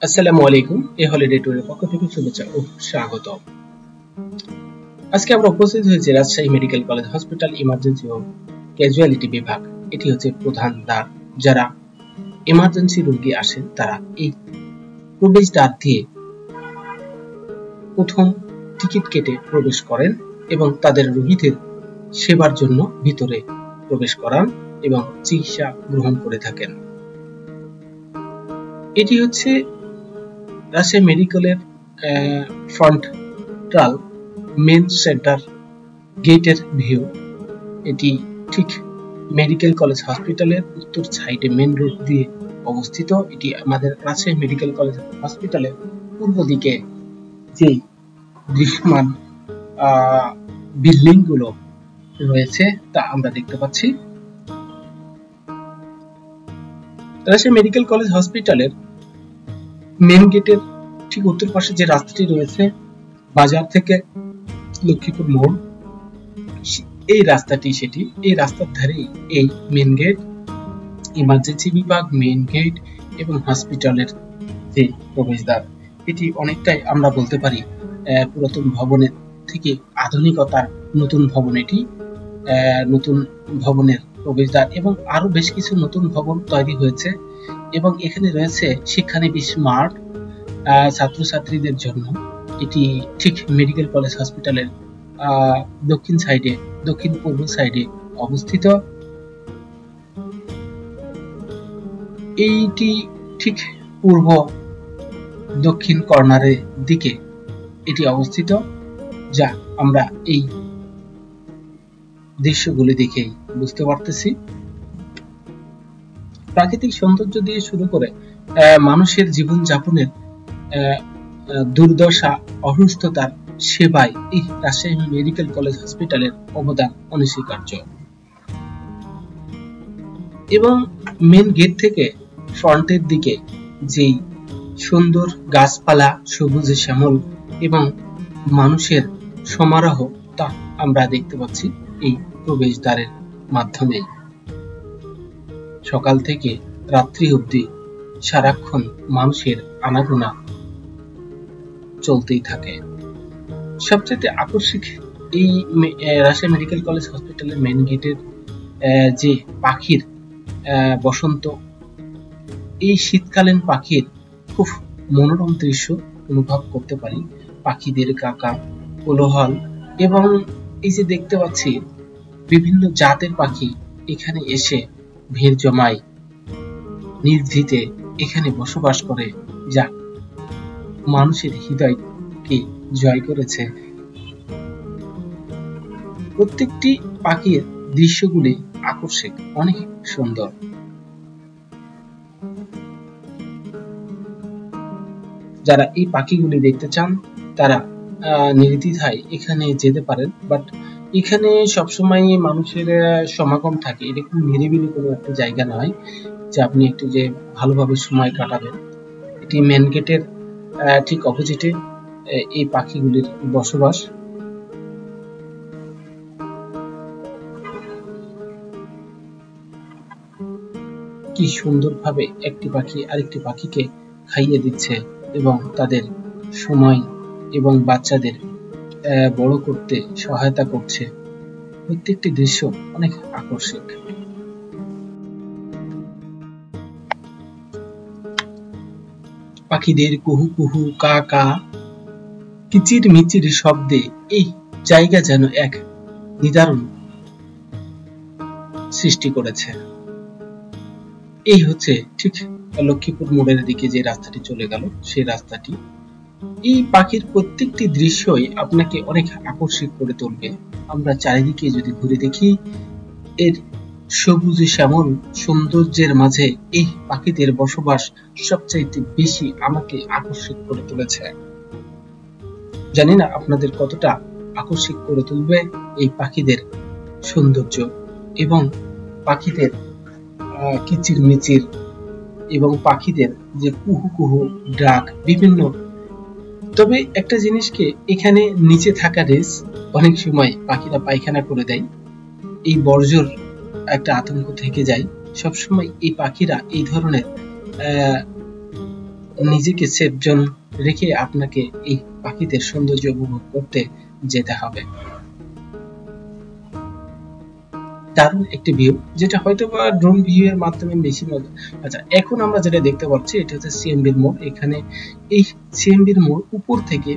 আসসালামু আলাইকুম। এই হলিডে ট্যুরের পক্ষ থেকে শুভেচ্ছা ও স্বাগত। আজকে আমরা উপস্থিত হয়েছি Rajshahi medical college hospital emergency ও ক্যাজুয়ালিটি বিভাগ। এটি হচ্ছে প্রধান দ্বার। যারা ইমার্জেন্সি রোগী আসেন তারা এই প্রবেশ দ্বার দিয়ে প্রথম টিকিট কেটে প্রবেশ করেন এবং তাদের রোগীদের সেবার জন্য ভিতরে প্রবেশ করান এবং চিকিৎসা গ্রহণ করে থাকেন। এটি হচ্ছে রাজশাহী মেডিকেলের ফ্রন্টাল মেন সেন্টার গেটের ভিউ। এটি ঠিক মেডিকেল কলেজ হসপিটালের উত্তর সাইডে মেন রোড দিয়ে অবস্থিত। এটি আমাদের রাজশাহী মেডিকেল কলেজ হসপিটালের পূর্ব দিকে যে দৃশ্যমান বিল্ডিং গুলো রয়েছে তা আমরা দেখতে পাচ্ছি। রাজশাহী মেডিকেল কলেজ হসপিটালের মেন গেটের ঠিক উত্তর পাশে যে রাস্তাটি রয়েছে বাজার থেকে লক্ষ্মীপুর মোড়, এই রাস্তাটি সেটি। এই রাস্তার ধারেই এই মেন গেট, ইমার্জেন্সি বিভাগ, মেন গেট এবং হসপিটালের যে প্রবেশদ্বার। এটি অনেকটাই আমরা বলতে পারি পুরাতন ভবনের থেকে আধুনিকতার নতুন ভবন। এটি নতুন ভবনের প্রবেশদ্বার এবং আরো বেশ কিছু নতুন ভবন তৈরি হয়েছে এবং এখানে রয়েছে শিক্ষানিবিশ মাঠ ছাত্রছাত্রীদের জন্য। এটি ঠিক মেডিকেল কলেজ হসপিটালের দক্ষিণ সাইডে, দক্ষিণ পূর্ব সাইডে অবস্থিত। এইটি ঠিক পূর্ব দক্ষিণ কর্নারের দিকে এটি অবস্থিত, যা আমরা এই দৃশ্যগুলি দেখেই বুঝতে পারতেছি। প্রাকৃতিক সৌন্দর্য দিয়ে শুরু করে মানুষের জীবনযাপনের দুর্দশা, অসুস্থতার সেবায় এই রাজশাহী মেডিকেল কলেজ হসপিটালের অবদান অনস্বীকার্য। এবং মেন গেট থেকে ফ্রন্টের দিকে যেই সুন্দর গাছপালা, সবুজে শ্যামল এবং মানুষের সমারোহ তা আমরা দেখতে পাচ্ছি এই প্রবেশদ্বারের মাধ্যমে। সকাল থেকে রাত্রি অবধি সারাক্ষণ মানুষের আনাগোনা চলতেই থাকে। সবচেয়ে আকর্ষক এই রাজশাহী মেডিকেল কলেজ হসপিটালের মেন গেটের যে পাখির বসন্ত, এই শীতকালীন পাখির খুব মনোরম দৃশ্য অনুভব করতে পারি। পাখিদের কাকা কোলাহল এবং এই যে দেখতে পাচ্ছি বিভিন্ন জাতের পাখি এখানে এসে ভিড় জমায়, নির্ভীতে এখানে বসবাস করে, যা মানুষের হৃদয়কে জয় করেছে। প্রত্যেকটি পাখির দৃশ্যগুলি আকর্ষক, অনেক সুন্দর। যারা এই পাখিগুলি দেখতে চান তারা নির্দ্বিধায় এখানে যেতে পারেন, বাট এখানে সবসময় মানুষের সমাগম থাকে। এরকম নিরিবিলি কোনো একটা জায়গা নয় যে আপনি একটু যে ভালোভাবে সময় কাটাবেন। এটি মেন গেটের ঠিক অপোজিটে এই পাখিগুলির বসবাস। কি সুন্দরভাবে একটি পাখি আরেকটি পাখিকে খাইয়ে দিচ্ছে এবং তাদের সময় এবং বাচ্চাদের বড় করতে সহায়তা করছে। প্রত্যেকটি দৃশ্য অনেক আকর্ষক। পাখিদের কুহু কুহু, কা কা, কিচির মিচির শব্দে এই জায়গা যেন এক নিদারুণ সৃষ্টি করেছে। এই হচ্ছে ঠিক লক্ষ্মীপুর মোড়ের দিকে যে রাস্তাটি চলে গেল সেই রাস্তাটি। এই পাখির প্রত্যেকটি দৃশ্যই আপনাকে অনেক আকর্ষিত করে তুলবে। আমরা চারিদিকে যদি ঘুরে দেখি, এর সবুজ শ্যামল সৌন্দর্যের মাঝে এই পাখিদের বসবাস সবচাইতে বেশি আমাকে আকর্ষিত করে তুলেছে। জানি না আপনাদের কতটা আকর্ষিত করে তুলবে এই পাখিদের সৌন্দর্য এবং পাখিদের কিচির মিচির এবং পাখিদের যে কুহু কুহু ডাক বিভিন্ন। তবে একটা জিনিসকে এখানে নিচে থাকা রেস অনেক সময় পাখিরা পায়খানা করে দেয়, এই বর্জ্যর একটা আতঙ্ক থেকে যায়। সবসময় এই পাখিরা এই ধরনের নিজেকে সেফ জোন রেখে আপনাকে এই পাখিদের সৌন্দর্য উপভোগ করতে যেতে হবে। দারুণ একটি ভিউ, যেটা হয়তো বা ড্রোন ভিউ এর মাধ্যমে বেশি মজা। আচ্ছা, এখন আমরা যেটা দেখতে পাচ্ছি এটা হচ্ছে সিএমবির মোড়। এখানে এই সিএমবির মোড় উপর থেকে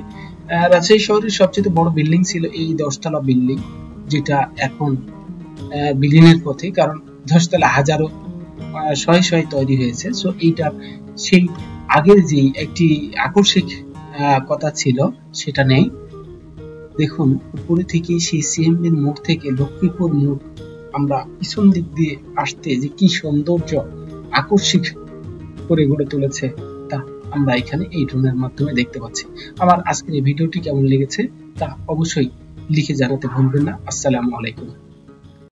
রাজশাহী শহরের সবচেয়ে বড় বিল্ডিং ছিল এই 10তলা বিল্ডিং, যেটা এখন বিলীনের পথে, কারণ 10তলা হাজারো শয়ে শয়ে তৈরি হয়েছে। সো এইটা সেই আগের যে একটি আকর্ষিক কথা ছিল সেটা নেই। দেখুন উপরে থেকে সেই সিএমবির মোড় থেকে লক্ষ্মীপুর মোড় আমরা পিছন দিক দিয়ে আসতে যে কি সৌন্দর্য আকর্ষিক করে গড়ে তুলেছে তা আমরা এখানে এই ড্রোনের মাধ্যমে দেখতে পাচ্ছি। আমার আজকের এই ভিডিওটি কেমন লেগেছে তা অবশ্যই লিখে জানাতে ভুলবেন না। আসসালামু আলাইকুম।